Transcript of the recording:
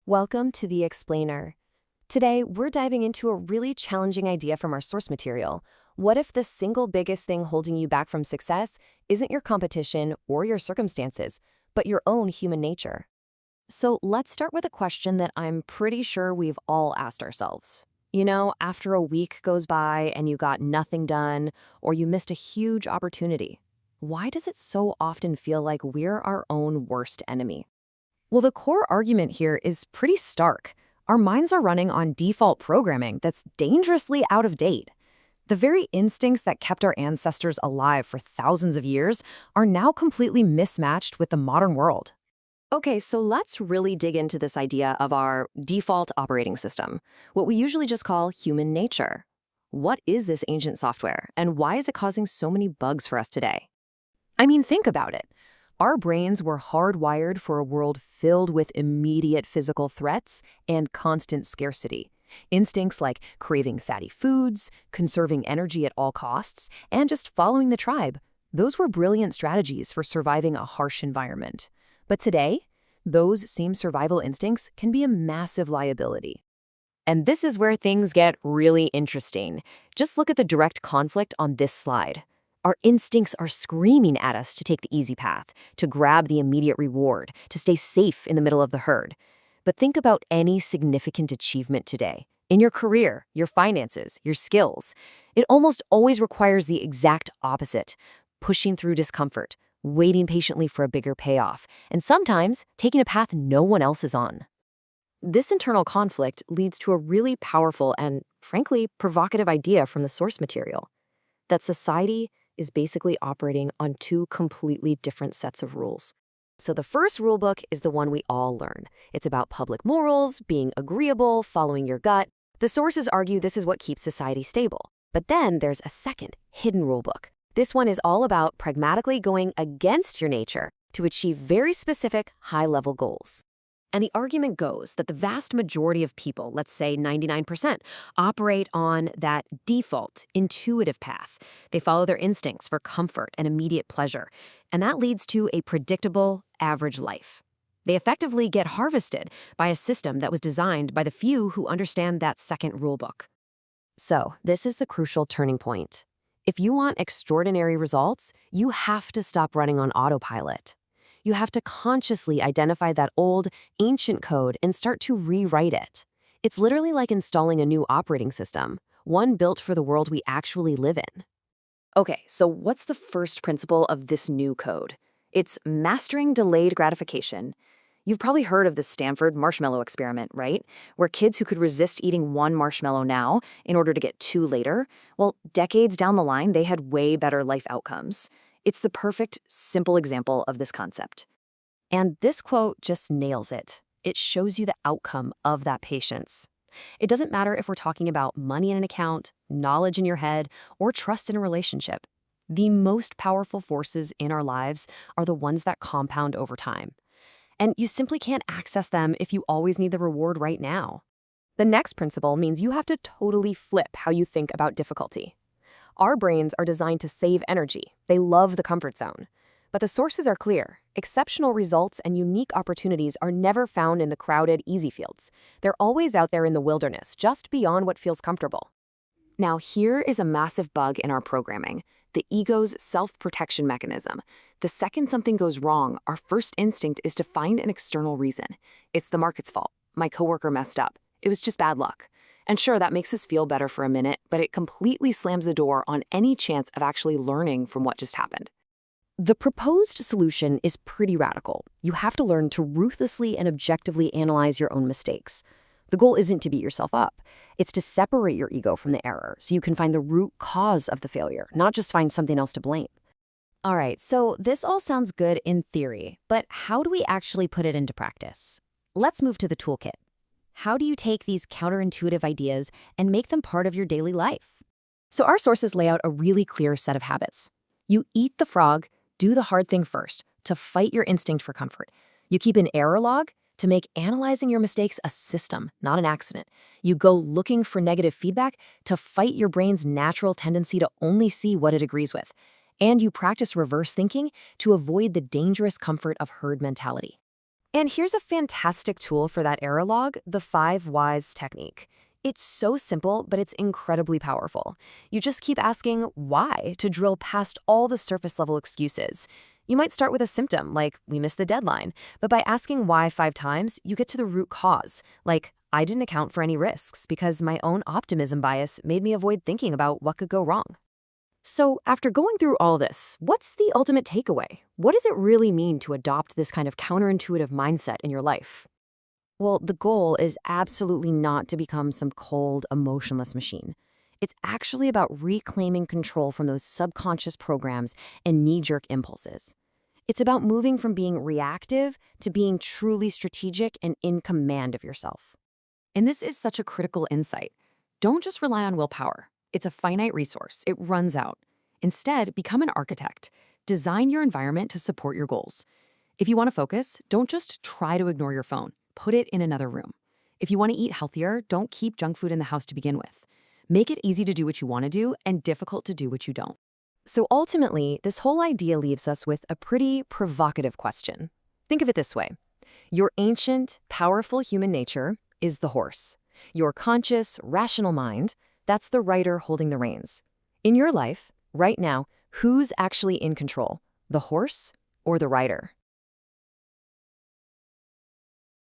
Welcome to The Explainer. Today, we're diving into a really challenging idea from our source material. What if the single biggest thing holding you back from success isn't your competition or your circumstances, but your own human nature? So let's start with a question that I'm pretty sure we've all asked ourselves. After a week goes by and you got nothing done, or you missed a huge opportunity, why does it so often feel like we're our own worst enemy? Well, the core argument here is pretty stark. Our minds are running on default programming that's dangerously out of date. The very instincts that kept our ancestors alive for thousands of years are now completely mismatched with the modern world. Okay, so let's really dig into this idea of our default operating system, what we usually just call human nature. What is this ancient software, and why is it causing so many bugs for us today? I mean, think about it. Our brains were hardwired for a world filled with immediate physical threats and constant scarcity. Instincts like craving fatty foods, conserving energy at all costs, and just following the tribe. Those were brilliant strategies for surviving a harsh environment. But today, those same survival instincts can be a massive liability. And this is where things get really interesting. Just look at the direct conflict on this slide. Our instincts are screaming at us to take the easy path, to grab the immediate reward, to stay safe in the middle of the herd. But think about any significant achievement today. In your career, your finances, your skills. It almost always requires the exact opposite, pushing through discomfort, waiting patiently for a bigger payoff, and sometimes taking a path no one else is on. This internal conflict leads to a really powerful and, frankly, provocative idea from the source material, that society is basically operating on two completely different sets of rules. So the first rulebook is the one we all learn. It's about public morals, being agreeable, following your gut. The sources argue this is what keeps society stable. But then there's a second, hidden rulebook. This one is all about pragmatically going against your nature to achieve very specific, high-level goals. And the argument goes that the vast majority of people, let's say 99%, operate on that default, intuitive path. They follow their instincts for comfort and immediate pleasure, and that leads to a predictable, average life. They effectively get harvested by a system that was designed by the few who understand that second rulebook. So, this is the crucial turning point. If you want extraordinary results, you have to stop running on autopilot. You have to consciously identify that old, ancient code and start to rewrite it. It's literally like installing a new operating system, one built for the world we actually live in. Okay, so what's the first principle of this new code? It's mastering delayed gratification. You've probably heard of the Stanford marshmallow experiment, right? Where kids who could resist eating one marshmallow now in order to get two later, well, decades down the line, they had way better life outcomes. It's the perfect, simple example of this concept. And this quote just nails it. It shows you the outcome of that patience. It doesn't matter if we're talking about money in an account, knowledge in your head, or trust in a relationship. The most powerful forces in our lives are the ones that compound over time. And you simply can't access them if you always need the reward right now. The next principle means you have to totally flip how you think about difficulty. Our brains are designed to save energy. They love the comfort zone. But the sources are clear. Exceptional results and unique opportunities are never found in the crowded, easy fields. They're always out there in the wilderness, just beyond what feels comfortable. Now, here is a massive bug in our programming, the ego's self-protection mechanism. The second something goes wrong, our first instinct is to find an external reason. It's the market's fault. My coworker messed up. It was just bad luck. And sure, that makes us feel better for a minute, but it completely slams the door on any chance of actually learning from what just happened. The proposed solution is pretty radical. You have to learn to ruthlessly and objectively analyze your own mistakes. The goal isn't to beat yourself up. It's to separate your ego from the error so you can find the root cause of the failure, not just find something else to blame. All right, so this all sounds good in theory, but how do we actually put it into practice? Let's move to the toolkit. How do you take these counterintuitive ideas and make them part of your daily life? So our sources lay out a really clear set of habits. You eat the frog, do the hard thing first, to fight your instinct for comfort. You keep an error log to make analyzing your mistakes a system, not an accident. You go looking for negative feedback to fight your brain's natural tendency to only see what it agrees with. And you practice reverse thinking to avoid the dangerous comfort of herd mentality. And here's a fantastic tool for that error log, the 5 whys technique. It's so simple, but it's incredibly powerful. You just keep asking why to drill past all the surface level excuses. You might start with a symptom, like we missed the deadline, but by asking why 5 times, you get to the root cause, like I didn't account for any risks because my own optimism bias made me avoid thinking about what could go wrong. So, after going through all this, what's the ultimate takeaway? What does it really mean to adopt this kind of counterintuitive mindset in your life? Well, the goal is absolutely not to become some cold, emotionless machine. It's actually about reclaiming control from those subconscious programs and knee-jerk impulses. It's about moving from being reactive to being truly strategic and in command of yourself. And this is such a critical insight. Don't just rely on willpower. It's a finite resource. It runs out. Instead, become an architect. Design your environment to support your goals. If you want to focus, don't just try to ignore your phone. Put it in another room. If you want to eat healthier, don't keep junk food in the house to begin with. Make it easy to do what you want to do and difficult to do what you don't. So ultimately, this whole idea leaves us with a pretty provocative question. Think of it this way. Your ancient, powerful human nature is the horse. Your conscious, rational mind, that's the rider holding the reins. In your life, right now, who's actually in control? The horse or the rider?